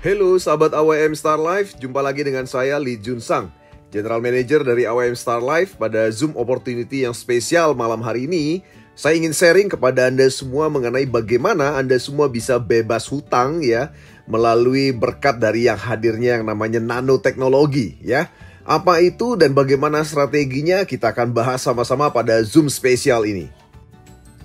Halo sahabat AWM Star Life, jumpa lagi dengan saya Lee Jun Sang, General Manager dari AWM Star Life. Pada Zoom Opportunity yang spesial malam hari ini, saya ingin sharing kepada Anda semua mengenai bagaimana Anda semua bisa bebas hutang ya, melalui berkat dari yang hadirnya yang namanya nanoteknologi ya. Apa itu dan bagaimana strateginya, kita akan bahas sama-sama pada Zoom spesial ini.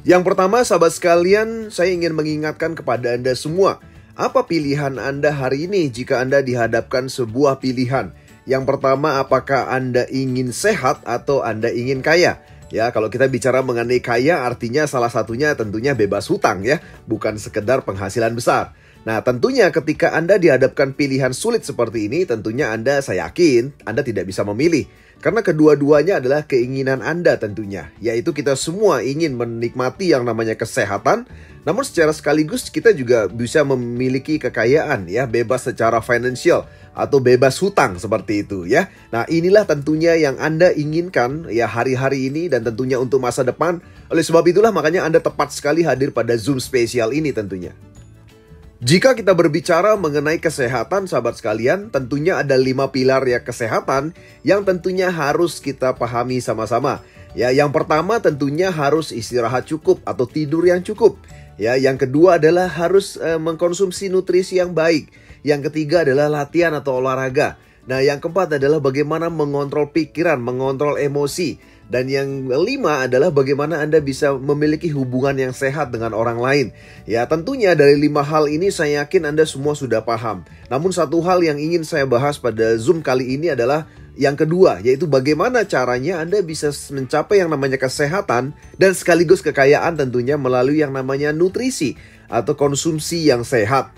Yang pertama sahabat sekalian, saya ingin mengingatkan kepada Anda semua, apa pilihan Anda hari ini jika Anda dihadapkan sebuah pilihan? Yang pertama, apakah Anda ingin sehat atau Anda ingin kaya? Ya, kalau kita bicara mengenai kaya, artinya salah satunya tentunya bebas hutang ya, bukan sekedar penghasilan besar. Nah, tentunya ketika Anda dihadapkan pilihan sulit seperti ini, tentunya saya yakin Anda tidak bisa memilih. Karena kedua-duanya adalah keinginan Anda tentunya, yaitu kita semua ingin menikmati yang namanya kesehatan, namun secara sekaligus kita juga bisa memiliki kekayaan ya, bebas secara financial atau bebas hutang seperti itu ya. Nah, inilah tentunya yang Anda inginkan ya hari-hari ini dan tentunya untuk masa depan. Oleh sebab itulah makanya Anda tepat sekali hadir pada Zoom spesial ini tentunya. Jika kita berbicara mengenai kesehatan sahabat sekalian, tentunya ada 5 pilar ya kesehatan yang tentunya harus kita pahami sama-sama. Ya, yang pertama tentunya harus istirahat cukup atau tidur yang cukup. Ya, yang kedua adalah harus mengkonsumsi nutrisi yang baik. Yang ketiga adalah latihan atau olahraga. Nah, yang keempat adalah bagaimana mengontrol pikiran, mengontrol emosi. Dan yang kelima adalah bagaimana Anda bisa memiliki hubungan yang sehat dengan orang lain. Ya, tentunya dari 5 hal ini saya yakin Anda semua sudah paham. Namun satu hal yang ingin saya bahas pada Zoom kali ini adalah yang kedua, yaitu bagaimana caranya Anda bisa mencapai yang namanya kesehatan dan sekaligus kekayaan tentunya melalui yang namanya nutrisi atau konsumsi yang sehat.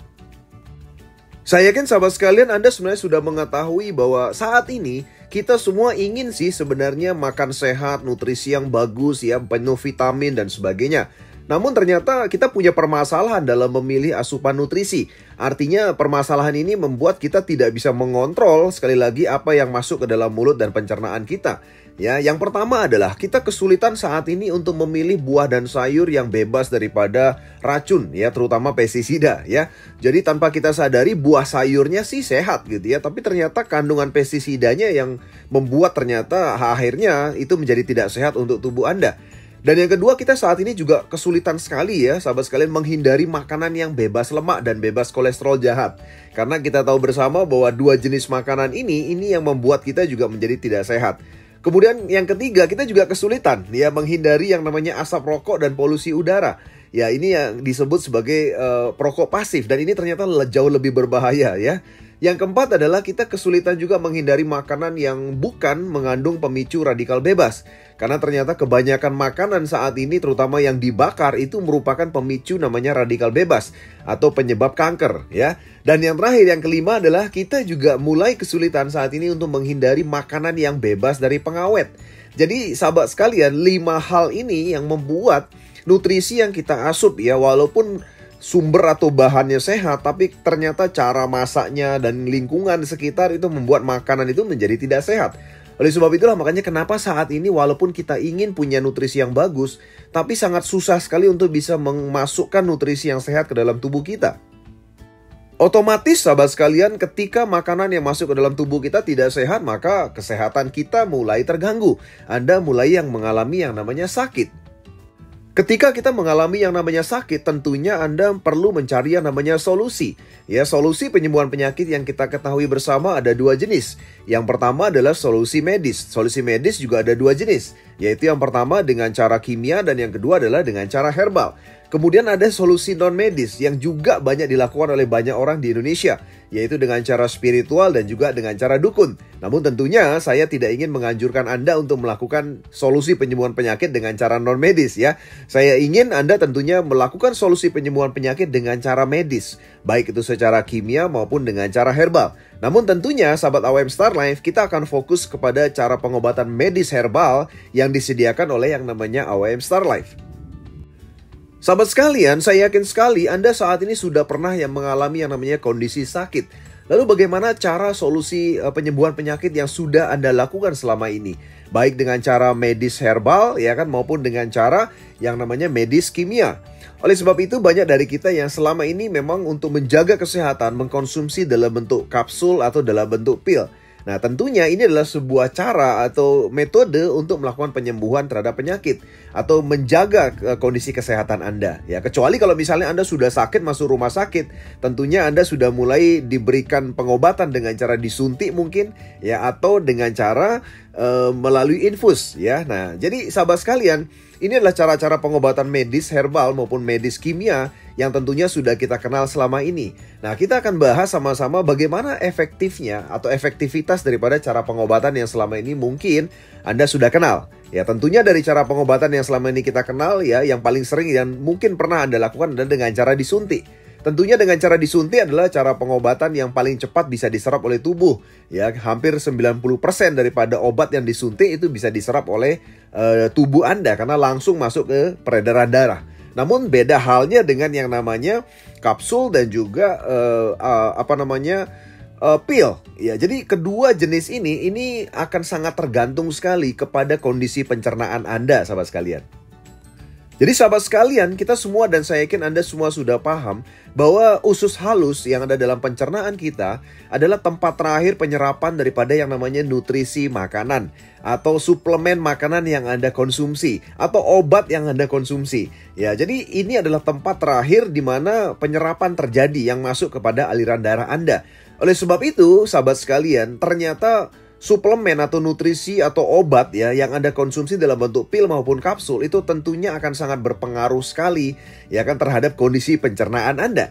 Saya yakin sahabat sekalian Anda sebenarnya sudah mengetahui bahwa saat ini kita semua ingin sih sebenarnya makan sehat, nutrisi yang bagus ya, penuh vitamin dan sebagainya. Namun ternyata kita punya permasalahan dalam memilih asupan nutrisi. Artinya permasalahan ini membuat kita tidak bisa mengontrol sekali lagi apa yang masuk ke dalam mulut dan pencernaan kita. Ya, yang pertama adalah kita kesulitan saat ini untuk memilih buah dan sayur yang bebas daripada racun ya, terutama pestisida ya. Jadi tanpa kita sadari buah sayurnya sih sehat gitu ya, tapi ternyata kandungan pestisidanya yang membuat ternyata akhirnya itu menjadi tidak sehat untuk tubuh Anda. Dan yang kedua, kita saat ini juga kesulitan sekali ya sahabat sekalian menghindari makanan yang bebas lemak dan bebas kolesterol jahat. Karena kita tahu bersama bahwa dua jenis makanan ini yang membuat kita juga menjadi tidak sehat. Kemudian yang ketiga, kita juga kesulitan ya menghindari yang namanya asap rokok dan polusi udara. Ya, ini yang disebut sebagai perokok pasif dan ini ternyata jauh lebih berbahaya ya. Yang keempat adalah kita kesulitan juga menghindari makanan yang bukan mengandung pemicu radikal bebas. Karena ternyata kebanyakan makanan saat ini terutama yang dibakar itu merupakan pemicu namanya radikal bebas atau penyebab kanker ya. Dan yang terakhir yang kelima adalah kita juga mulai kesulitan saat ini untuk menghindari makanan yang bebas dari pengawet. Jadi sahabat sekalian, 5 hal ini yang membuat nutrisi yang kita asup ya, walaupun sumber atau bahannya sehat, tapi ternyata cara masaknya dan lingkungan sekitar itu membuat makanan itu menjadi tidak sehat. Oleh sebab itulah makanya kenapa saat ini walaupun kita ingin punya nutrisi yang bagus, tapi sangat susah sekali untuk bisa memasukkan nutrisi yang sehat ke dalam tubuh kita. Otomatis sahabat sekalian, ketika makanan yang masuk ke dalam tubuh kita tidak sehat, maka kesehatan kita mulai terganggu. Anda mulai yang mengalami yang namanya sakit. Ketika kita mengalami yang namanya sakit, tentunya Anda perlu mencari yang namanya solusi. Ya, solusi penyembuhan penyakit yang kita ketahui bersama ada 2 jenis. Yang pertama adalah solusi medis. Solusi medis juga ada 2 jenis, yaitu yang pertama dengan cara kimia dan yang kedua adalah dengan cara herbal. Kemudian ada solusi non-medis yang juga banyak dilakukan oleh banyak orang di Indonesia, yaitu dengan cara spiritual dan juga dengan cara dukun. Namun tentunya saya tidak ingin menganjurkan Anda untuk melakukan solusi penyembuhan penyakit dengan cara non-medis ya. Saya ingin Anda tentunya melakukan solusi penyembuhan penyakit dengan cara medis, baik itu secara kimia maupun dengan cara herbal. Namun tentunya sahabat AWM Star Life, kita akan fokus kepada cara pengobatan medis herbal yang disediakan oleh yang namanya AWM Star Life. Sahabat sekalian, saya yakin sekali Anda saat ini sudah pernah yang mengalami yang namanya kondisi sakit. Lalu bagaimana cara solusi penyembuhan penyakit yang sudah Anda lakukan selama ini? Baik dengan cara medis herbal ya kan, maupun dengan cara yang namanya medis kimia. Oleh sebab itu banyak dari kita yang selama ini memang untuk menjaga kesehatan mengkonsumsi dalam bentuk kapsul atau dalam bentuk pil. Nah, tentunya ini adalah sebuah cara atau metode untuk melakukan penyembuhan terhadap penyakit atau menjaga kondisi kesehatan Anda. Ya, kecuali kalau misalnya Anda sudah sakit masuk rumah sakit, tentunya Anda sudah mulai diberikan pengobatan dengan cara disuntik mungkin ya, atau dengan cara melalui infus ya. Nah, jadi sahabat sekalian, ini adalah cara-cara pengobatan medis herbal maupun medis kimia yang tentunya sudah kita kenal selama ini. Nah, kita akan bahas sama-sama bagaimana efektifnya atau efektivitas daripada cara pengobatan yang selama ini mungkin Anda sudah kenal. Ya, tentunya dari cara pengobatan yang selama ini kita kenal ya, yang paling sering dan mungkin pernah Anda lakukan adalah dengan cara disuntik. Tentunya dengan cara disuntik adalah cara pengobatan yang paling cepat bisa diserap oleh tubuh. Ya, hampir 90% daripada obat yang disuntik itu bisa diserap oleh tubuh Anda karena langsung masuk ke peredaran darah. Namun beda halnya dengan yang namanya kapsul dan juga pil. Ya, jadi kedua jenis ini akan sangat tergantung sekali kepada kondisi pencernaan Anda, sahabat sekalian. Jadi sahabat sekalian, kita semua dan saya yakin Anda semua sudah paham bahwa usus halus yang ada dalam pencernaan kita adalah tempat terakhir penyerapan daripada yang namanya nutrisi makanan atau suplemen makanan yang Anda konsumsi atau obat yang Anda konsumsi. Ya, jadi ini adalah tempat terakhir di mana penyerapan terjadi yang masuk kepada aliran darah Anda. Oleh sebab itu, sahabat sekalian, ternyata suplemen atau nutrisi atau obat ya yang Anda konsumsi dalam bentuk pil maupun kapsul itu tentunya akan sangat berpengaruh sekali ya kan terhadap kondisi pencernaan Anda.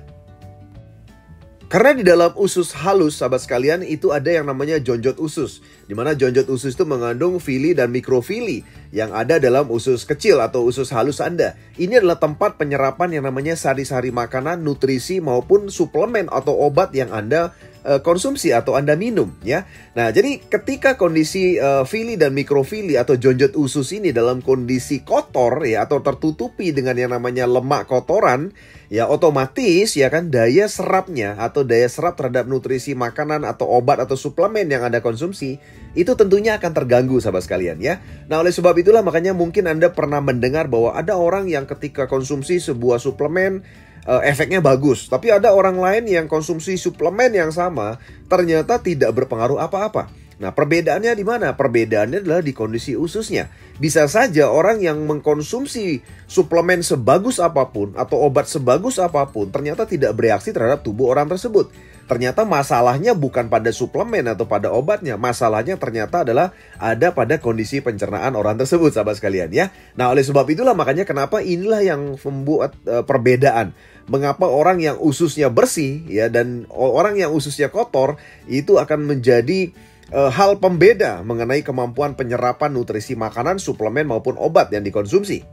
Karena di dalam usus halus, sahabat sekalian, itu ada yang namanya jonjot usus. Di mana jonjot usus itu mengandung fili dan mikrofili yang ada dalam usus kecil atau usus halus Anda. Ini adalah tempat penyerapan yang namanya sari-sari makanan, nutrisi maupun suplemen atau obat yang Anda konsumsi atau Anda minum ya. Nah, jadi ketika kondisi fili dan mikrofili atau jonjot usus ini dalam kondisi kotor ya atau tertutupi dengan yang namanya lemak kotoran, ya otomatis ya kan daya serapnya atau daya serap terhadap nutrisi makanan atau obat atau suplemen yang Anda konsumsi itu tentunya akan terganggu, sahabat sekalian ya. Nah, oleh sebab itulah makanya mungkin Anda pernah mendengar bahwa ada orang yang ketika konsumsi sebuah suplemen efeknya bagus, tapi ada orang lain yang konsumsi suplemen yang sama ternyata tidak berpengaruh apa-apa. Nah, perbedaannya di mana? Perbedaannya adalah di kondisi ususnya. Bisa saja orang yang mengkonsumsi suplemen sebagus apapun atau obat sebagus apapun ternyata tidak bereaksi terhadap tubuh orang tersebut. Ternyata masalahnya bukan pada suplemen atau pada obatnya. Masalahnya ternyata adalah ada pada kondisi pencernaan orang tersebut, sahabat sekalian ya. Nah, oleh sebab itulah makanya kenapa inilah yang membuat perbedaan. Mengapa orang yang ususnya bersih ya dan orang yang ususnya kotor itu akan menjadi hal pembeda mengenai kemampuan penyerapan nutrisi makanan, suplemen maupun obat yang dikonsumsi.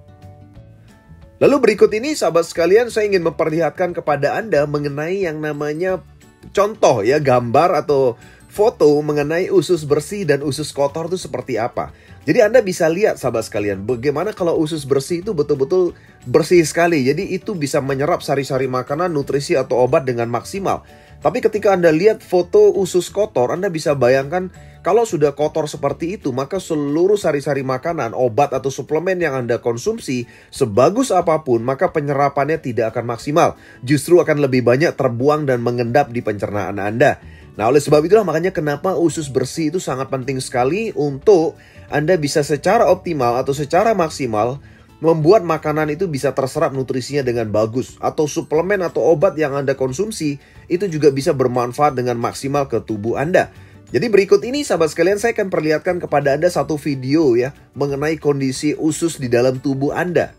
Lalu berikut ini, sahabat sekalian, saya ingin memperlihatkan kepada Anda mengenai yang namanya contoh ya, gambar atau foto mengenai usus bersih dan usus kotor itu seperti apa. Jadi Anda bisa lihat, sahabat sekalian, bagaimana kalau usus bersih itu betul-betul bersih sekali. Jadi itu bisa menyerap sari-sari makanan, nutrisi atau obat dengan maksimal. Tapi ketika Anda lihat foto usus kotor, Anda bisa bayangkan kalau sudah kotor seperti itu, maka seluruh sari-sari makanan, obat atau suplemen yang Anda konsumsi, sebagus apapun, maka penyerapannya tidak akan maksimal. Justru akan lebih banyak terbuang dan mengendap di pencernaan Anda. Nah, oleh sebab itulah makanya kenapa usus bersih itu sangat penting sekali untuk Anda bisa secara optimal atau secara maksimal membuat makanan itu bisa terserap nutrisinya dengan bagus. Atau suplemen atau obat yang Anda konsumsi itu juga bisa bermanfaat dengan maksimal ke tubuh Anda. Jadi berikut ini, sahabat sekalian, saya akan perlihatkan kepada Anda satu video ya mengenai kondisi usus di dalam tubuh Anda.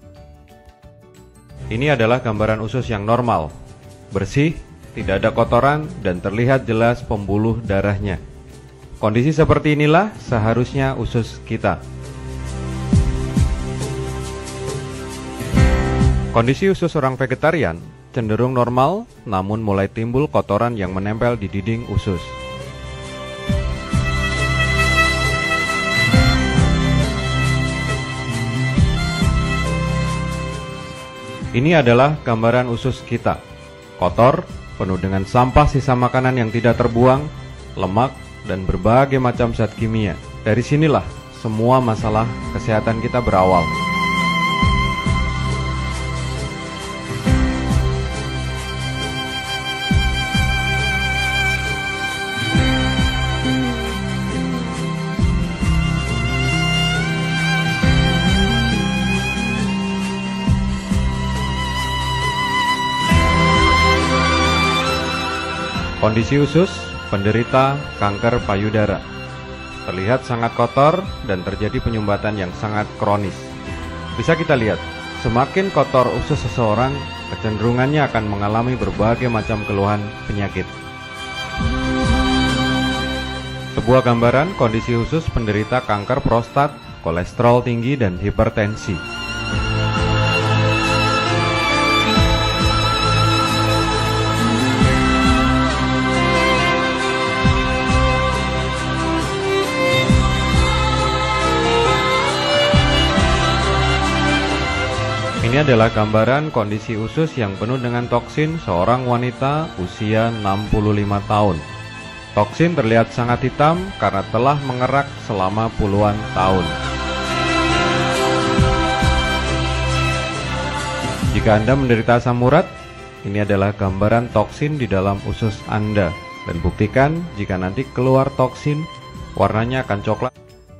Ini adalah gambaran usus yang normal, bersih, tidak ada kotoran, dan terlihat jelas pembuluh darahnya. Kondisi seperti inilah seharusnya usus kita. Kondisi usus orang vegetarian cenderung normal, namun mulai timbul kotoran yang menempel di dinding usus. Ini adalah gambaran usus kita. Kotor, penuh dengan sampah sisa makanan yang tidak terbuang, lemak, dan berbagai macam zat kimia. Dari sinilah semua masalah kesehatan kita berawal. Kondisi usus penderita kanker payudara. Terlihat sangat kotor dan terjadi penyumbatan yang sangat kronis. Bisa kita lihat, semakin kotor usus seseorang, kecenderungannya akan mengalami berbagai macam keluhan penyakit. Sebuah gambaran kondisi usus penderita kanker prostat, kolesterol tinggi, dan hipertensi. Ini adalah gambaran kondisi usus yang penuh dengan toksin seorang wanita usia 65 tahun. Toksin terlihat sangat hitam karena telah mengerak selama puluhan tahun. Jika Anda menderita asam urat, ini adalah gambaran toksin di dalam usus Anda. Dan buktikan jika nanti keluar toksin, warnanya akan coklat.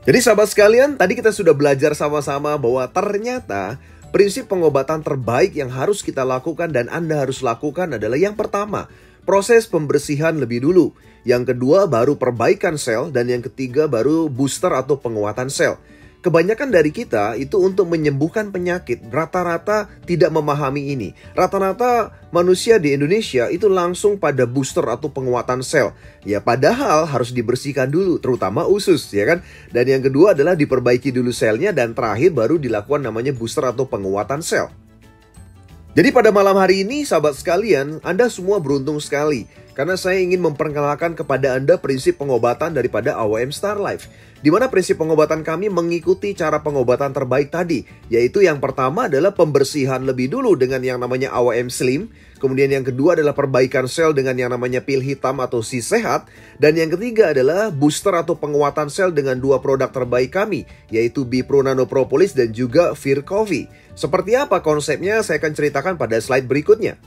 Jadi sahabat sekalian, tadi kita sudah belajar sama-sama bahwa ternyata prinsip pengobatan terbaik yang harus kita lakukan dan Anda harus lakukan adalah yang pertama, proses pembersihan lebih dulu. Yang kedua, baru perbaikan sel. Dan yang ketiga, baru booster atau penguatan sel. Kebanyakan dari kita itu untuk menyembuhkan penyakit rata-rata tidak memahami ini. Rata-rata manusia di Indonesia itu langsung pada booster atau penguatan sel. Ya padahal harus dibersihkan dulu, terutama usus ya kan. Dan yang kedua adalah diperbaiki dulu selnya dan terakhir baru dilakukan namanya booster atau penguatan sel. Jadi pada malam hari ini sahabat sekalian, Anda semua beruntung sekali. Karena saya ingin memperkenalkan kepada Anda prinsip pengobatan daripada AWM Star Life. Di mana prinsip pengobatan kami mengikuti cara pengobatan terbaik tadi. Yaitu yang pertama adalah pembersihan lebih dulu dengan yang namanya AWM Slim. Kemudian yang kedua adalah perbaikan sel dengan yang namanya pil hitam atau Si Sehat. Dan yang ketiga adalah booster atau penguatan sel dengan dua produk terbaik kami. Yaitu Bipro Nano Propolis dan juga Vir Coffee. Seperti apa konsepnya saya akan ceritakan pada slide berikutnya.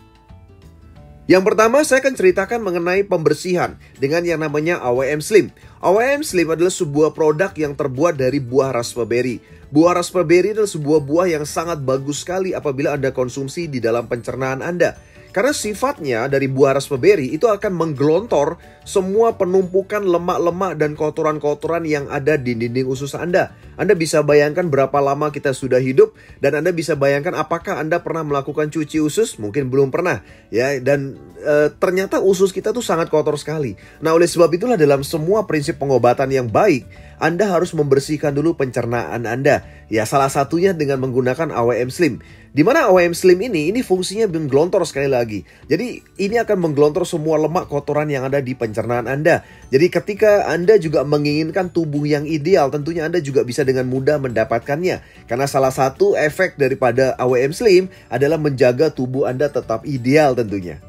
Yang pertama saya akan ceritakan mengenai pembersihan dengan yang namanya AWM Slim. AWM Slim adalah sebuah produk yang terbuat dari buah raspberry. Buah raspberry adalah sebuah buah yang sangat bagus sekali apabila Anda konsumsi di dalam pencernaan Anda. Karena sifatnya dari buah raspberry itu akan menggelontor semua penumpukan lemak-lemak dan kotoran-kotoran yang ada di dinding usus Anda. Anda bisa bayangkan berapa lama kita sudah hidup dan Anda bisa bayangkan apakah Anda pernah melakukan cuci usus? Mungkin belum pernah ya. Dan ternyata usus kita tuh sangat kotor sekali. Nah oleh sebab itulah dalam semua prinsip pengobatan yang baik, Anda harus membersihkan dulu pencernaan Anda. Ya salah satunya dengan menggunakan AWM Slim. Di mana AWM Slim ini fungsinya menggelontor sekali lagi. Jadi ini akan menggelontor semua lemak kotoran yang ada di pencernaan Anda. Jadi ketika Anda juga menginginkan tubuh yang ideal, tentunya Anda juga bisa dengan mudah mendapatkannya. Karena salah satu efek daripada AWM Slim adalah menjaga tubuh Anda tetap ideal tentunya.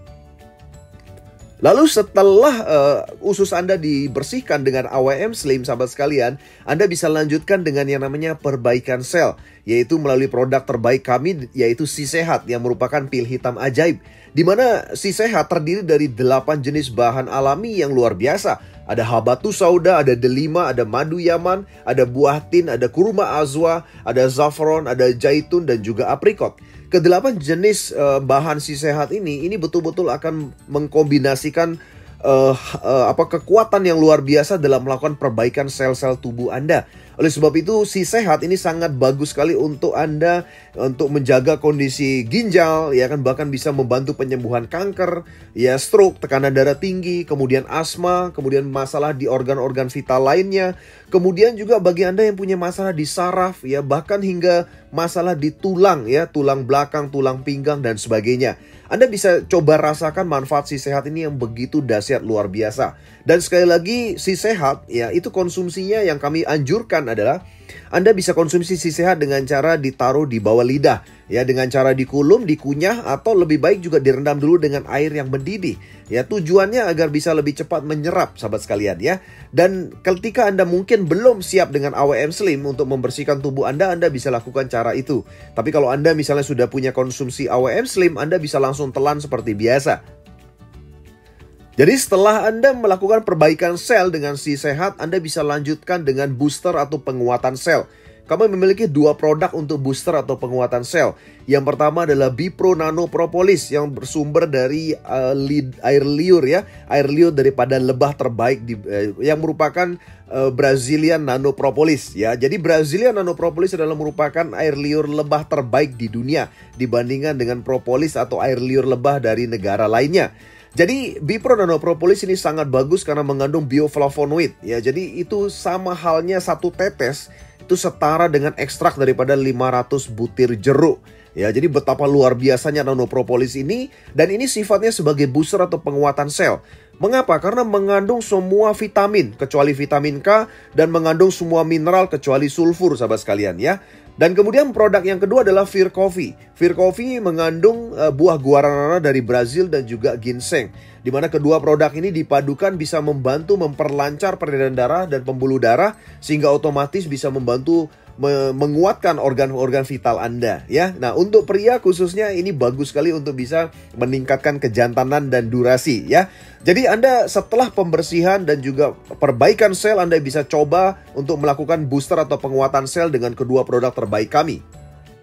Lalu setelah usus Anda dibersihkan dengan AWM Slim sahabat sekalian, Anda bisa lanjutkan dengan yang namanya perbaikan sel. Yaitu melalui produk terbaik kami yaitu Si Sehat yang merupakan pil hitam ajaib. Di mana Si Sehat terdiri dari 8 jenis bahan alami yang luar biasa. Ada habatus sauda, ada delima, ada madu Yaman, ada buah tin, ada kurma azwa, ada saffron, ada zaitun dan juga aprikot. Kedelapan jenis bahan Si Sehat ini betul-betul akan mengkombinasikan kekuatan yang luar biasa dalam melakukan perbaikan sel-sel tubuh Anda. Oleh sebab itu Si Sehat ini sangat bagus sekali untuk Anda untuk menjaga kondisi ginjal, ya kan, bahkan bisa membantu penyembuhan kanker, ya stroke, tekanan darah tinggi, kemudian asma, kemudian masalah di organ-organ vital lainnya. Kemudian juga bagi Anda yang punya masalah di saraf, ya bahkan hingga masalah di tulang, ya tulang belakang, tulang pinggang dan sebagainya. Anda bisa coba rasakan manfaat Si Sehat ini yang begitu dahsyat luar biasa. Dan sekali lagi Si Sehat ya itu konsumsinya yang kami anjurkan lakukan adalah Anda bisa konsumsi si sehat dengan cara ditaruh di bawah lidah, ya, dengan cara dikulum, dikunyah, atau lebih baik juga direndam dulu dengan air yang mendidih. Ya, tujuannya agar bisa lebih cepat menyerap, sahabat sekalian, ya. Dan ketika Anda mungkin belum siap dengan AWM Slim untuk membersihkan tubuh Anda bisa lakukan cara itu. Tapi kalau Anda misalnya sudah punya konsumsi AWM Slim, Anda bisa langsung telan seperti biasa. Jadi setelah Anda melakukan perbaikan sel dengan si sehat, Anda bisa lanjutkan dengan booster atau penguatan sel. Kami memiliki 2 produk untuk booster atau penguatan sel. Yang pertama adalah Bipro Nano Propolis yang bersumber dari air liur, ya, air liur daripada lebah terbaik yang merupakan Brazilian Nano Propolis, ya. Jadi Brazilian Nano Propolis adalah merupakan air liur lebah terbaik di dunia dibandingkan dengan propolis atau air liur lebah dari negara lainnya. Jadi Bipro Nano Propolis ini sangat bagus karena mengandung bioflavonoid, ya. Jadi itu sama halnya 1 tetes itu setara dengan ekstrak daripada 500 butir jeruk. Ya, jadi betapa luar biasanya Nano Propolis ini, dan ini sifatnya sebagai booster atau penguatan sel. Mengapa? Karena mengandung semua vitamin kecuali vitamin K dan mengandung semua mineral kecuali sulfur, sahabat sekalian, ya. Dan kemudian produk yang kedua adalah Fear Coffee. Fear Coffee mengandung buah guarana dari Brazil dan juga ginseng. Di mana kedua produk ini dipadukan bisa membantu memperlancar peredaran darah dan pembuluh darah sehingga otomatis bisa membantu menguatkan organ-organ vital Anda, ya. Nah, untuk pria khususnya ini bagus sekali untuk bisa meningkatkan kejantanan dan durasi, ya. Jadi Anda setelah pembersihan dan juga perbaikan sel, Anda bisa coba untuk melakukan booster atau penguatan sel dengan kedua produk terbaik kami.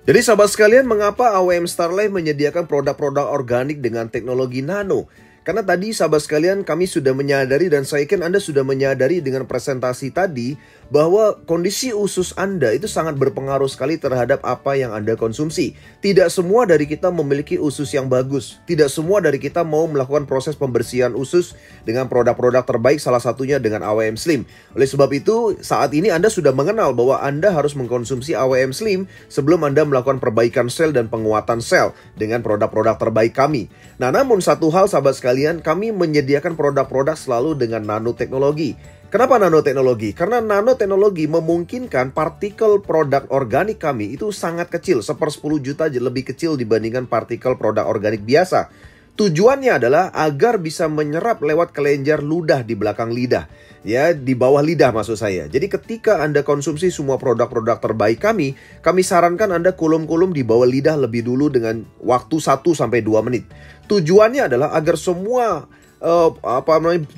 Jadi sahabat sekalian, mengapa AWM Star Life menyediakan produk-produk organik dengan teknologi nano? Karena tadi sahabat sekalian kami sudah menyadari, dan saya yakin Anda sudah menyadari dengan presentasi tadi, bahwa kondisi usus Anda itu sangat berpengaruh sekali terhadap apa yang Anda konsumsi. Tidak semua dari kita memiliki usus yang bagus. Tidak semua dari kita mau melakukan proses pembersihan usus dengan produk-produk terbaik, salah satunya dengan AWM Slim. Oleh sebab itu, saat ini Anda sudah mengenal bahwa Anda harus mengkonsumsi AWM Slim sebelum Anda melakukan perbaikan sel dan penguatan sel dengan produk-produk terbaik kami. Nah, namun satu hal sahabat sekalian, kami menyediakan produk-produk selalu dengan nanoteknologi. Kenapa nanoteknologi? Karena nanoteknologi memungkinkan partikel produk organik kami itu sangat kecil, 1/10 juta lebih kecil dibandingkan partikel produk organik biasa. Tujuannya adalah agar bisa menyerap lewat kelenjar ludah di belakang lidah, ya, di bawah lidah maksud saya. Jadi ketika Anda konsumsi semua produk-produk terbaik kami sarankan Anda kulum-kulum di bawah lidah lebih dulu dengan waktu 1-2 menit. Tujuannya adalah agar semua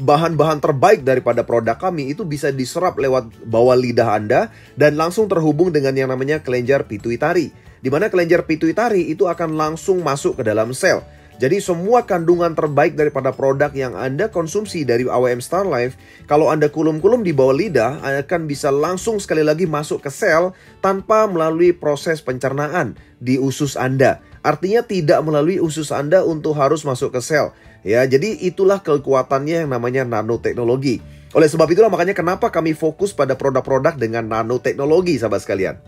bahan-bahan terbaik daripada produk kami itu bisa diserap lewat bawah lidah Anda dan langsung terhubung dengan yang namanya kelenjar pituitari, di mana kelenjar pituitari itu akan langsung masuk ke dalam sel. Jadi semua kandungan terbaik daripada produk yang Anda konsumsi dari AWM Star Life, kalau Anda kulum-kulum di bawah lidah, akan bisa langsung sekali lagi masuk ke sel tanpa melalui proses pencernaan di usus Anda. Artinya tidak melalui usus Anda untuk harus masuk ke sel. Ya, jadi itulah kekuatannya yang namanya nanoteknologi. Oleh sebab itulah makanya kenapa kami fokus pada produk-produk dengan nanoteknologi, sahabat sekalian.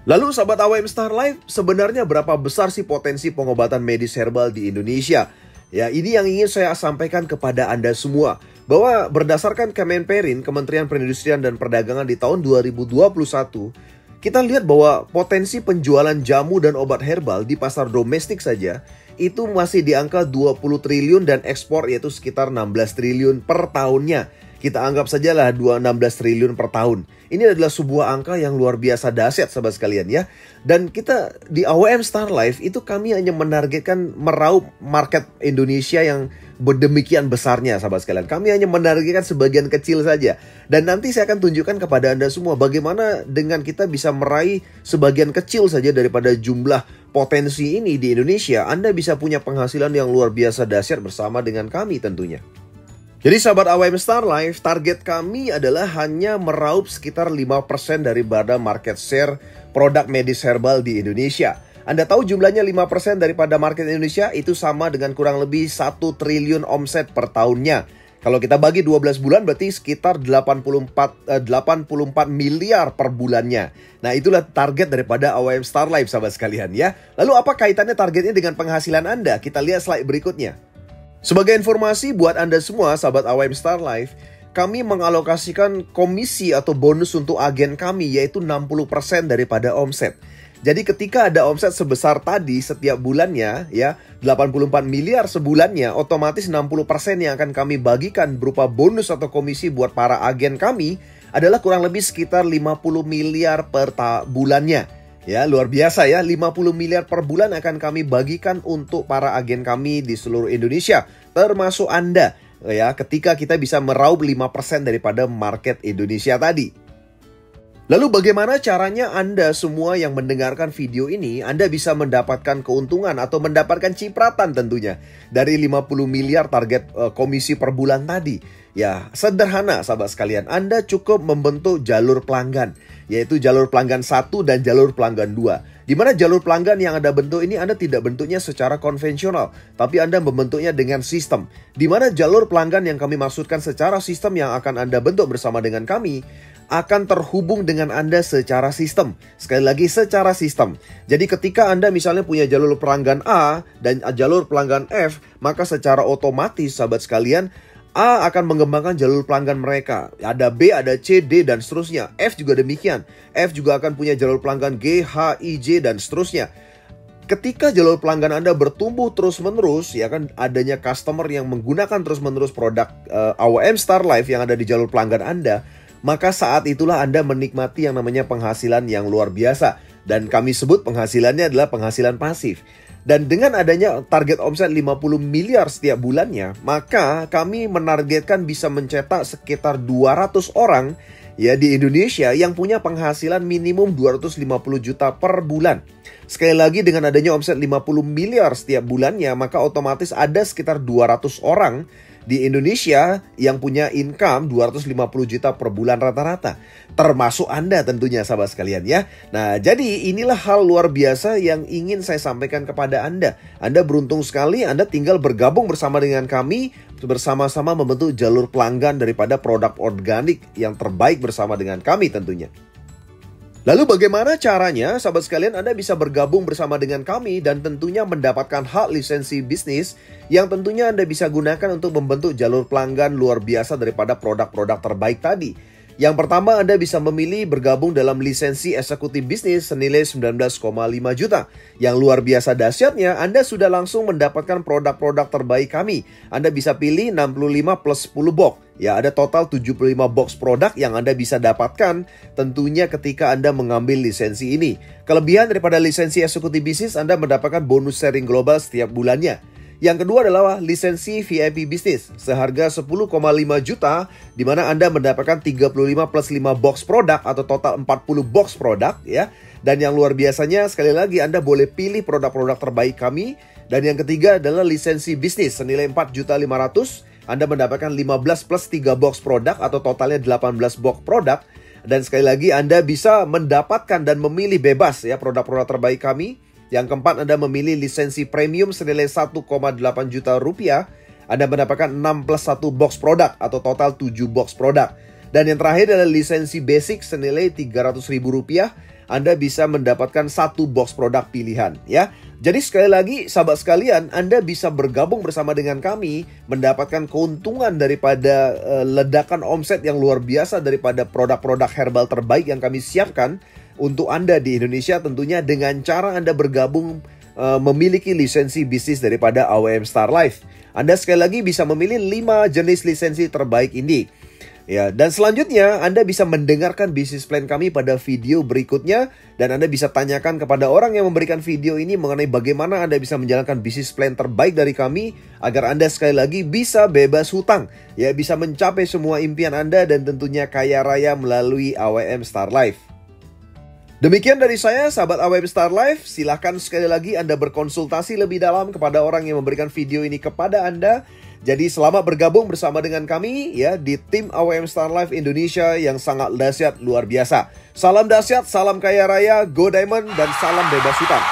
Lalu sahabat AWM Star Life, sebenarnya berapa besar sih potensi pengobatan medis herbal di Indonesia? Ya, ini yang ingin saya sampaikan kepada Anda semua, bahwa berdasarkan Kemenperin, Kementerian Perindustrian dan Perdagangan di tahun 2021, kita lihat bahwa potensi penjualan jamu dan obat herbal di pasar domestik saja itu masih di angka 20 triliun dan ekspor yaitu sekitar 16 triliun per tahunnya. Kita anggap sajalah 16 triliun per tahun. Ini adalah sebuah angka yang luar biasa dahsyat sahabat sekalian, ya. Dan kita di AWM Star Life itu kami hanya menargetkan meraup market Indonesia yang berdemikian besarnya sahabat sekalian. Kami hanya menargetkan sebagian kecil saja. Dan nanti saya akan tunjukkan kepada Anda semua bagaimana dengan kita bisa meraih sebagian kecil saja daripada jumlah potensi ini di Indonesia. Anda bisa punya penghasilan yang luar biasa dahsyat bersama dengan kami tentunya. Jadi sahabat AWM Star Life, target kami adalah hanya meraup sekitar 5% daripada market share produk medis herbal di Indonesia. Anda tahu jumlahnya 5% daripada market Indonesia itu sama dengan kurang lebih 1 triliun omset per tahunnya. Kalau kita bagi 12 bulan berarti sekitar 84 miliar per bulannya. Nah, itulah target daripada AWM Star Life sahabat sekalian, ya. Lalu apa kaitannya targetnya dengan penghasilan Anda? Kita lihat slide berikutnya. Sebagai informasi buat Anda semua sahabat AWM Star Life, kami mengalokasikan komisi atau bonus untuk agen kami, yaitu 60% daripada omset. Jadi ketika ada omset sebesar tadi setiap bulannya, ya 84 miliar sebulannya, otomatis 60% yang akan kami bagikan berupa bonus atau komisi buat para agen kami adalah kurang lebih sekitar 50 miliar per bulannya. Ya, luar biasa ya, 50 miliar per bulan akan kami bagikan untuk para agen kami di seluruh Indonesia, termasuk Anda. Ya, ketika kita bisa meraup 5% daripada market Indonesia tadi. Lalu bagaimana caranya Anda semua yang mendengarkan video ini, Anda bisa mendapatkan keuntungan atau mendapatkan cipratan tentunya dari 50 miliar target komisi per bulan tadi? Ya, sederhana sahabat sekalian, Anda cukup membentuk jalur pelanggan, yaitu jalur pelanggan 1 dan jalur pelanggan 2. Di mana jalur pelanggan yang Anda bentuk ini, Anda tidak bentuknya secara konvensional, tapi Anda membentuknya dengan sistem. Di mana jalur pelanggan yang kami maksudkan secara sistem yang akan Anda bentuk bersama dengan kami, akan terhubung dengan Anda secara sistem. Sekali lagi, secara sistem. Jadi ketika Anda misalnya punya jalur pelanggan A dan jalur pelanggan F, maka secara otomatis sahabat sekalian, A akan mengembangkan jalur pelanggan mereka. Ada B, ada C, D, dan seterusnya. F juga demikian. F juga akan punya jalur pelanggan G, H, I, J, dan seterusnya. Ketika jalur pelanggan Anda bertumbuh terus-menerus, ya kan, adanya customer yang menggunakan terus-menerus produk AWM Star Life yang ada di jalur pelanggan Anda, maka saat itulah Anda menikmati yang namanya penghasilan yang luar biasa. Dan kami sebut penghasilannya adalah penghasilan pasif. Dan dengan adanya target omset 50 miliar setiap bulannya, maka kami menargetkan bisa mencetak sekitar 200 orang ya di Indonesia yang punya penghasilan minimum 250 juta per bulan. Sekali lagi, dengan adanya omset 50 miliar setiap bulannya, maka otomatis ada sekitar 200 orang di Indonesia yang punya income 250 juta per bulan rata-rata. Termasuk Anda tentunya sahabat sekalian ya. Nah, jadi inilah hal luar biasa yang ingin saya sampaikan kepada Anda. Anda beruntung sekali, Anda tinggal bergabung bersama dengan kami, bersama-sama membentuk jalur pelanggan daripada produk organik yang terbaik bersama dengan kami tentunya. Lalu bagaimana caranya sahabat sekalian Anda bisa bergabung bersama dengan kami dan tentunya mendapatkan hak lisensi bisnis yang tentunya Anda bisa gunakan untuk membentuk jalur pelanggan luar biasa daripada produk-produk terbaik tadi. Yang pertama, Anda bisa memilih bergabung dalam lisensi eksekutif bisnis senilai 19,5 juta. Yang luar biasa dahsyatnya, Anda sudah langsung mendapatkan produk-produk terbaik kami. Anda bisa pilih 65 plus 10 box. Ya, ada total 75 box produk yang Anda bisa dapatkan tentunya ketika Anda mengambil lisensi ini. Kelebihan daripada lisensi eksekutif bisnis, Anda mendapatkan bonus sharing global setiap bulannya. Yang kedua adalah lisensi VIP bisnis seharga 10,5 juta, di mana Anda mendapatkan 35 plus 5 box produk atau total 40 box produk ya. Dan yang luar biasanya, sekali lagi Anda boleh pilih produk-produk terbaik kami. Dan yang ketiga adalah lisensi bisnis senilai 4.500.000. Anda mendapatkan 15 plus 3 box produk atau totalnya 18 box produk. Dan sekali lagi Anda bisa mendapatkan dan memilih bebas ya produk-produk terbaik kami. Yang keempat, Anda memilih lisensi premium senilai 1,8 juta rupiah. Anda mendapatkan 6 plus 1 box produk atau total 7 box produk. Dan yang terakhir adalah lisensi basic senilai Rp300.000. Anda bisa mendapatkan 1 box produk pilihan ya. Jadi sekali lagi sahabat sekalian, Anda bisa bergabung bersama dengan kami, mendapatkan keuntungan daripada ledakan omset yang luar biasa daripada produk-produk herbal terbaik yang kami siapkan untuk Anda di Indonesia, tentunya dengan cara Anda bergabung memiliki lisensi bisnis daripada AWM Star Life. Anda sekali lagi bisa memilih 5 jenis lisensi terbaik ini. Ya, dan selanjutnya Anda bisa mendengarkan bisnis plan kami pada video berikutnya, dan Anda bisa tanyakan kepada orang yang memberikan video ini mengenai bagaimana Anda bisa menjalankan bisnis plan terbaik dari kami agar Anda sekali lagi bisa bebas hutang, ya, bisa mencapai semua impian Anda dan tentunya kaya raya melalui AWM Star Life. Demikian dari saya, sahabat AWM Star Life. Silahkan sekali lagi Anda berkonsultasi lebih dalam kepada orang yang memberikan video ini kepada Anda. Jadi selamat bergabung bersama dengan kami ya di tim AWM Star Life Indonesia yang sangat dahsyat luar biasa. Salam dahsyat, salam kaya raya, go diamond, dan salam bebas hutang.